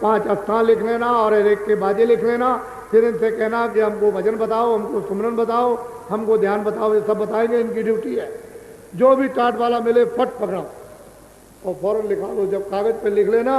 5 स्थान लिख लेना और एक के बाजे लिख लेना। फिर इनसे कहना कि हमको भजन बताओ, हमको सुमरन बताओ, हमको ध्यान बताओ। ये सब बताएंगे, इनकी ड्यूटी है। जो भी टाट वाला मिले फट पकड़ाओ और फौरन लिखा लो। जब कागज पे लिख लेना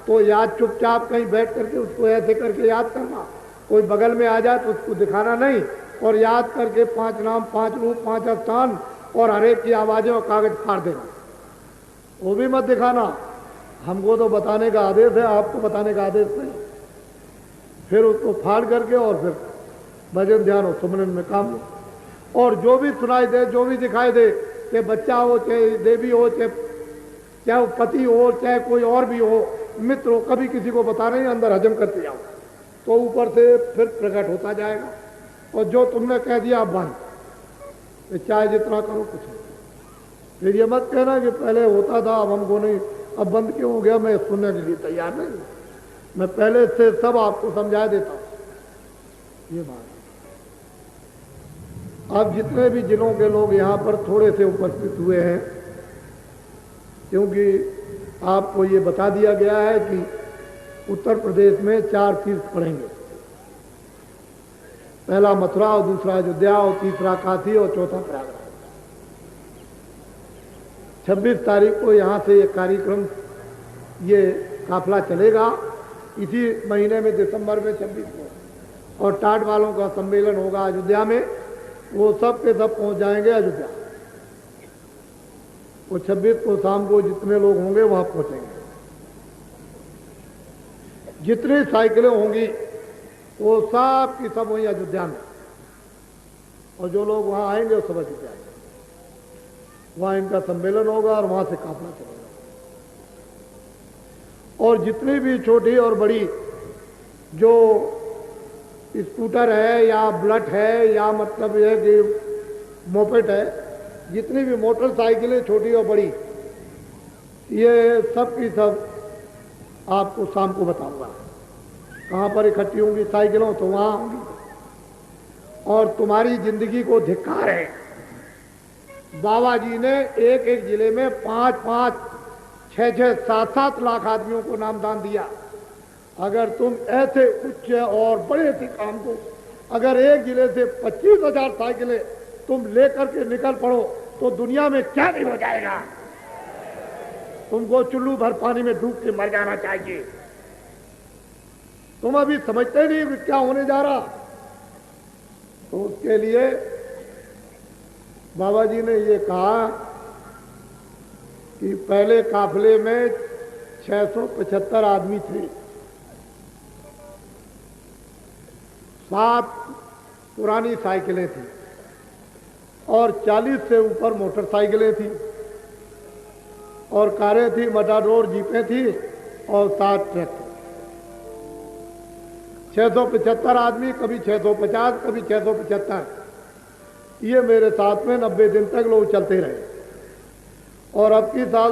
तो याद चुपचाप कहीं बैठ करके उसको ऐसे करके याद करना। कोई बगल में आ जाए तो उसको दिखाना नहीं, और याद करके 5 नाम, 5 रूप, 5 स्थान और हर एक की आवाज़ें और कागज फाड़ देना। वो भी मत दिखाना, हमको तो बताने का आदेश है, आपको बताने का आदेश नहीं। फिर उसको फाड़ करके और फिर भजन ध्यान और सुमरन में काम लो। और जो भी सुनाई दे, जो भी दिखाई दे, चाहे बच्चा हो, चाहे देवी हो, चाहे वो पति हो, चाहे कोई और भी हो, मित्र हो, कभी किसी को बताना ही, अंदर हजम करते जाओ तो ऊपर से फिर प्रकट होता जाएगा। और जो तुमने कह दिया बंद, चाहे जितना करो कुछ नहीं। फिर ये मत कहना कि पहले होता था अब हमको नहीं, अब बंद क्यों हो गया। मैं सुनने के लिए तैयार नहीं, मैं पहले से सब आपको समझा देता हूं। ये बात अब जितने भी जिलों के लोग यहाँ पर थोड़े से उपस्थित हुए हैं, क्योंकि आपको ये बता दिया गया है कि उत्तर प्रदेश में 4 तीर्थ पड़ेंगे। पहला मथुरा और दूसरा अयोध्या और तीसरा काशी और चौथा प्रयागराज। 26 तारीख को यहाँ से ये कार्यक्रम, ये काफिला चलेगा। इसी महीने में दिसंबर में 26 को, और टाट वालों का सम्मेलन होगा अयोध्या में। वो सब के सब पहुंच जाएंगे अयोध्या। वो 26 को शाम को जितने लोग होंगे वहां पहुंचेंगे। जितनी साइकिलें होंगी वो सब की सब वहीं अयोध्या में, और जो लोग वहां आएंगे वो सब अयोध्या आएंगे। वहां इनका सम्मेलन होगा और वहां से काफिला चलेगा। और जितनी भी छोटी और बड़ी जो स्कूटर है या बुलेट है या मतलब यह कि मोपेड है, जितनी भी मोटरसाइकिलें छोटी और बड़ी, ये सब की सब आपको शाम को बताऊंगा। कहाँ पर इकट्ठी होंगी साइकिलों, तो वहाँ होंगी। और तुम्हारी जिंदगी को धिक्कार है, बाबा जी ने एक एक जिले में 5-5, 6-6, 7-7 लाख आदमियों को नामदान दिया। अगर तुम ऐसे उच्च और बड़े से काम को, अगर एक जिले से 25,000 साइकिलें तुम लेकर के निकल पड़ो तो दुनिया में क्या नहीं हो जाएगा। तुमको चुल्लू भर पानी में डूब के मर जाना चाहिए। तुम अभी समझते नहीं कि क्या होने जा रहा। तो उसके लिए बाबा जी ने ये कहा कि पहले काफिले में 675 आदमी थे, 7 पुरानी साइकिलें थी और 40 से ऊपर मोटरसाइकिलें थी और कारें थी, मटाडोर जीपें थी और 7 ट्रक थे। 675 आदमी, कभी 650, कभी 675। ये मेरे साथ में 90 दिन तक लोग चलते रहे। और अब की साल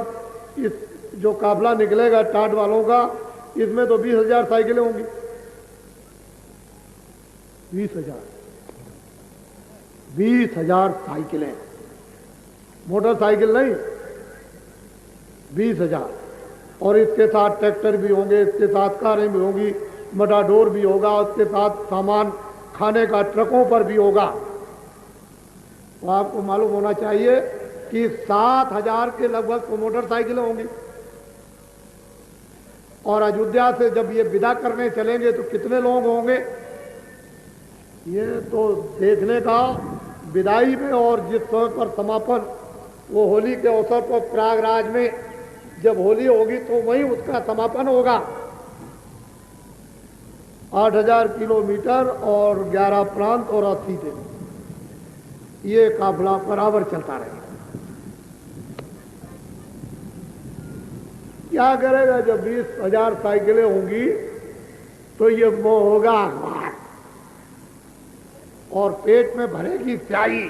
इस जो काफिला निकलेगा टाट वालों का, इसमें तो 20,000 साइकिलें होंगी। 20,000 साइकिलें, मोटरसाइकिल नहीं, 20,000। और इसके साथ ट्रैक्टर भी होंगे, इसके साथ कारें भी होंगी, मटाडोर भी होगा, उसके साथ सामान खाने का ट्रकों पर भी होगा। तो आपको मालूम होना चाहिए कि 7,000 के लगभग तो मोटरसाइकिलें होंगी। और अयोध्या से जब ये विदा करने चलेंगे तो कितने लोग होंगे, ये तो देखने का विदाई में। और जिस समय पर समापन, वो होली के अवसर पर प्रयागराज में जब होली होगी तो वहीं उसका समापन होगा। 8,000 किलोमीटर और 11 प्रांत और 80 दिन, ये काफिला बराबर चलता रहेगा। क्या करेगा जब 20,000 साइकिलें होंगी तो ये वो होगा अखबार और पेट में भरेगी स्याही।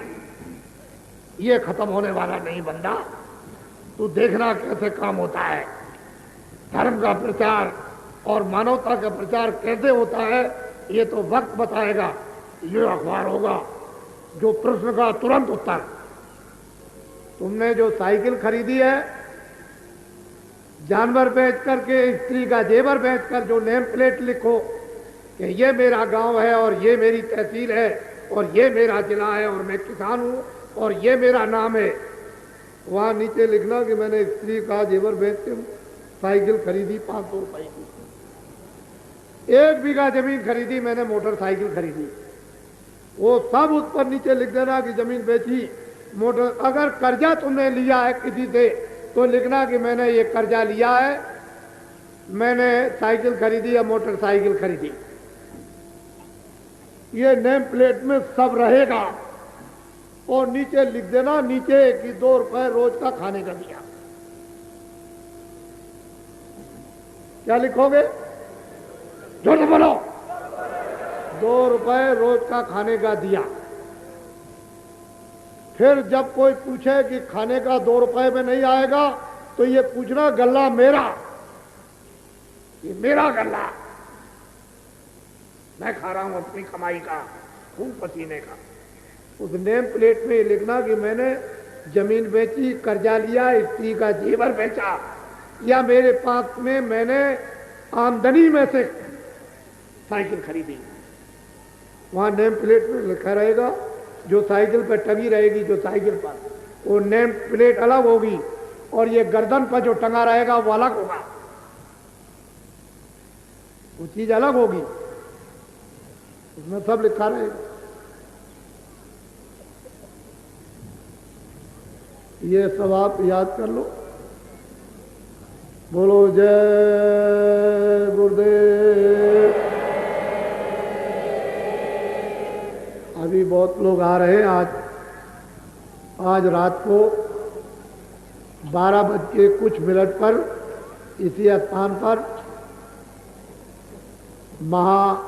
ये खत्म होने वाला नहीं बंदा, तू देखना कैसे काम होता है। धर्म का प्रचार और मानवता का प्रचार कैसे होता है ये तो वक्त बताएगा। ये अखबार होगा जो प्रश्न का तुरंत उत्तर। तुमने जो साइकिल खरीदी है जानवर बेच करके, स्त्री का जेवर बेच कर जो नेम प्लेट लिखो कि ये मेरा गांव है और ये मेरी तहसील है और ये मेरा जिला है और मैं किसान हूं और ये मेरा नाम है, वहां नीचे लिखना कि मैंने स्त्री का जेवर बेच के साइकिल खरीदी 500 रुपए की, 1 बीघा जमीन खरीदी मैंने, मोटरसाइकिल खरीदी, वो सब उस पर नीचे लिख देना कि जमीन बेची, मोटर। अगर कर्जा तुमने लिया है किसी से तो लिखना कि मैंने ये कर्जा लिया है, मैंने साइकिल खरीदी या मोटरसाइकिल खरीदी। ये नेम प्लेट में सब रहेगा। और नीचे लिख देना नीचे कि 2 रुपए रोज का खाने का दिया। क्या लिखोगे? झूठ बोलो। 2 रुपए रोज का खाने का दिया। फिर जब कोई पूछे कि खाने का 2 रुपए में नहीं आएगा तो ये पूछना गल्ला मेरा, ये मेरा गल्ला, मैं खा रहा हूं अपनी कमाई का, खून पसीने का। उस नेम प्लेट में लिखना कि मैंने जमीन बेची, कर्जा लिया, स्त्री का जेवर बेचा, या मेरे पास में मैंने आमदनी में से साइकिल खरीदी। वहां नेम प्लेट में लिखा रहेगा, जो साइकिल पर टंगी रहेगी, जो साइकिल पर, वो नेम प्लेट अलग होगी और ये गर्दन पर जो टंगा रहेगा वो अलग होगा, वो चीज अलग होगी, उसमें सब लिखा रहेगा। ये सब आप याद कर लो। बोलो जय गुरुदेव। अभी बहुत लोग आ रहे हैं। आज रात को 12:00 पर इसी स्थान पर महापुरुष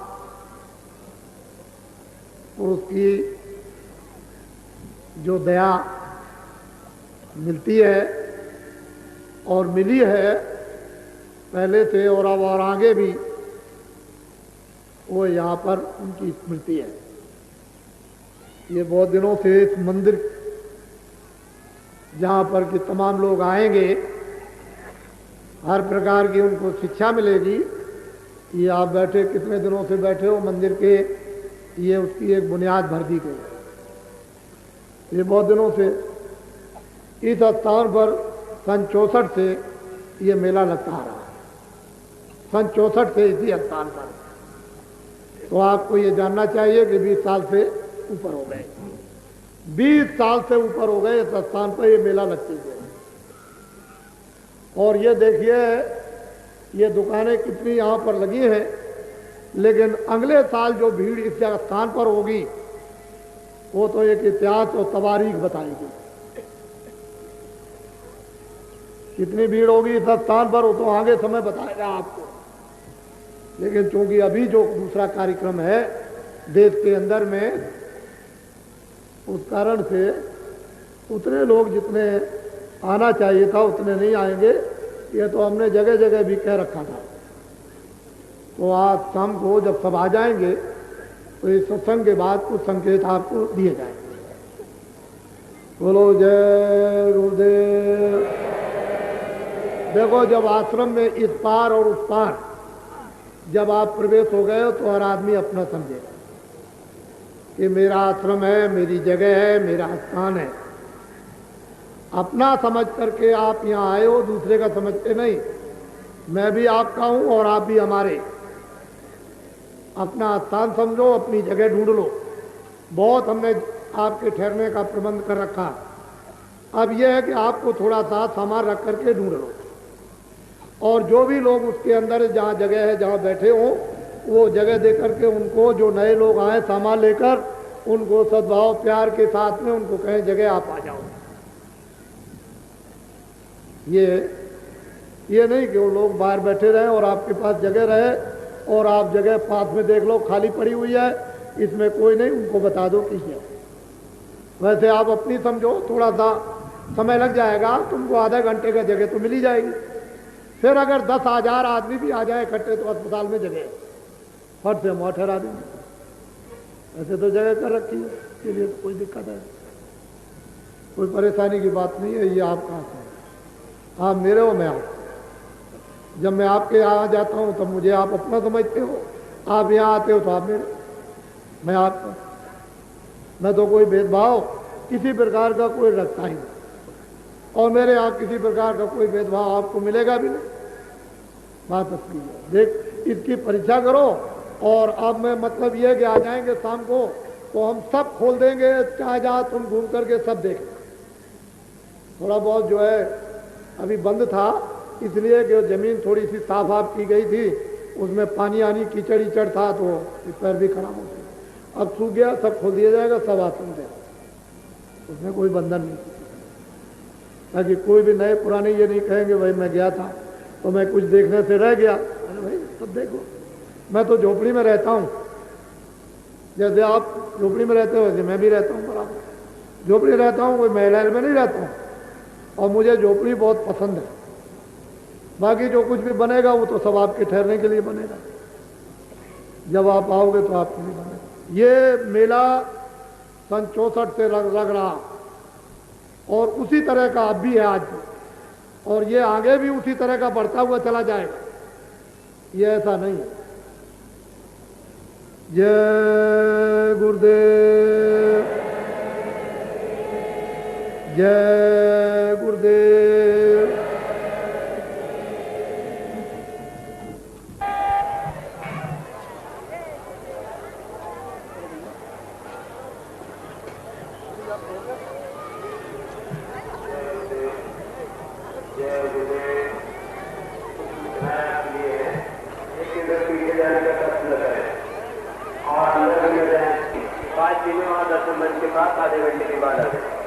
की जो दया मिलती है और मिली है पहले से और अब और आगे भी, वो यहाँ पर उनकी स्मृति है। ये बहुत दिनों से इस मंदिर जहाँ पर कि तमाम लोग आएंगे, हर प्रकार की उनको शिक्षा मिलेगी। ये आप बैठे, कितने दिनों से बैठे हो मंदिर के, ये उसकी एक बुनियाद भर दी गई। ये बहुत दिनों से इस स्थान पर सन 64 से ये मेला लगता आ रहा है, सन 64 से इसी स्थान पर। तो आपको ये जानना चाहिए कि 20 साल से ऊपर हो गए, 20 साल से ऊपर हो गए इस स्थान पर ये मेला लगते हुए। और ये देखिए, ये दुकानें कितनी यहाँ पर लगी हैं, लेकिन अगले साल जो भीड़ इस स्थान पर होगी वो तो एक इतिहास और तवारीख बताएगी। कितनी भीड़ होगी इस स्थान पर वो तो आगे समय बताएगा आपको। लेकिन चूंकि अभी जो दूसरा कार्यक्रम है देश के अंदर में, उस कारण से उतने लोग जितने आना चाहिए था उतने नहीं आएंगे। ये तो हमने जगह जगह भी कह रखा था। तो आज शाम को जब सब आ जाएंगे तो इस सत्संग के बाद कुछ संकेत आपको दिए जाएंगे। बोलो जय गुरुदेव। देखो, जब आश्रम में इस पार और उस पार जब आप प्रवेश हो गए तो हर आदमी अपना समझेगा कि मेरा आश्रम है, मेरी जगह है, मेरा स्थान है। अपना समझ करके आप यहाँ आए हो, दूसरे का समझ के नहीं। मैं भी आपका हूँ और आप भी हमारे। अपना स्थान समझो, अपनी जगह ढूंढ लो। बहुत हमने आपके ठहरने का प्रबंध कर रखा। अब यह है कि आपको थोड़ा सा सामान रख करके ढूंढ लो, और जो भी लोग उसके अंदर जहाँ जगह है, जहाँ बैठे हों, वो जगह दे करके उनको, जो नए लोग आए सामान लेकर, उनको सद्भाव प्यार के साथ में उनको कहें जगह आप आ जाओ। ये नहीं कि वो लोग बाहर बैठे रहें और आपके पास जगह रहे और आप जगह पास में देख लो खाली पड़ी हुई है, इसमें कोई नहीं, उनको बता दो किसी। वैसे आप अपनी समझो, थोड़ा सा समय लग जाएगा, तुमको आधा घंटे का जगह तो मिल ही जाएगी। फिर अगर 10,000 आदमी भी आ जाए इकट्ठे तो अस्पताल में जगह फट से मुँह ठहरा देंगे। ऐसे तो जगह कर रखी है, इसके लिए तो कोई दिक्कत है, कोई परेशानी की बात नहीं है। ये आपका है, आप मेरे हो, मैं आप। जब मैं आपके यहाँ जाता हूँ तब मुझे आप अपना समझते हो, आप यहाँ आते हो तो आप मेरे, मैं आपका, मैं तो कोई भेदभाव किसी प्रकार का कोई रखता ही नहीं, और मेरे यहाँ किसी प्रकार का कोई भेदभाव आपको मिलेगा भी नहीं। बात असली है। देख, इसकी परीक्षा करो, और अब मैं मतलब ये कि आ जाएंगे शाम को तो हम सब खोल देंगे, चाहे जहाँ तुम घूम करके सब देख। थोड़ा बहुत जो है अभी बंद था, इसलिए कि जमीन थोड़ी सी साफ आप की गई थी, उसमें पानी आनी कीचड़ ईचड़ था तो पैर भी खराब हो गए। अब सूख गया, सब खोल दिया जाएगा, सब आसन दे, उसमें कोई बंधन नहीं, ताकि कोई भी नए पुराने ये नहीं कहेंगे भाई मैं गया था तो मैं कुछ देखने से रह गया। अरे भाई सब देखो, मैं तो झोपड़ी में रहता हूँ, जैसे आप झोपड़ी में रहते हो वैसे मैं भी रहता हूँ बराबर। झोपड़ी रहता हूँ, कोई महल में नहीं रहता हूँ, और मुझे झोपड़ी बहुत पसंद है। बाकी जो कुछ भी बनेगा वो तो सब आपके ठहरने के लिए बनेगा, जब आप आओगे तो आपके लिए बनेगा। ये मेला सन 64 से लग रहा, और उसी तरह का अब भी है आज भी, और ये आगे भी उसी तरह का बढ़ता हुआ चला जाएगा, ये ऐसा नहीं है। जय गुरुदेव, जय गुरुदेव। और 5 दिनों और 10 मिनट के बाद आधे घंटे के बाद आ गए।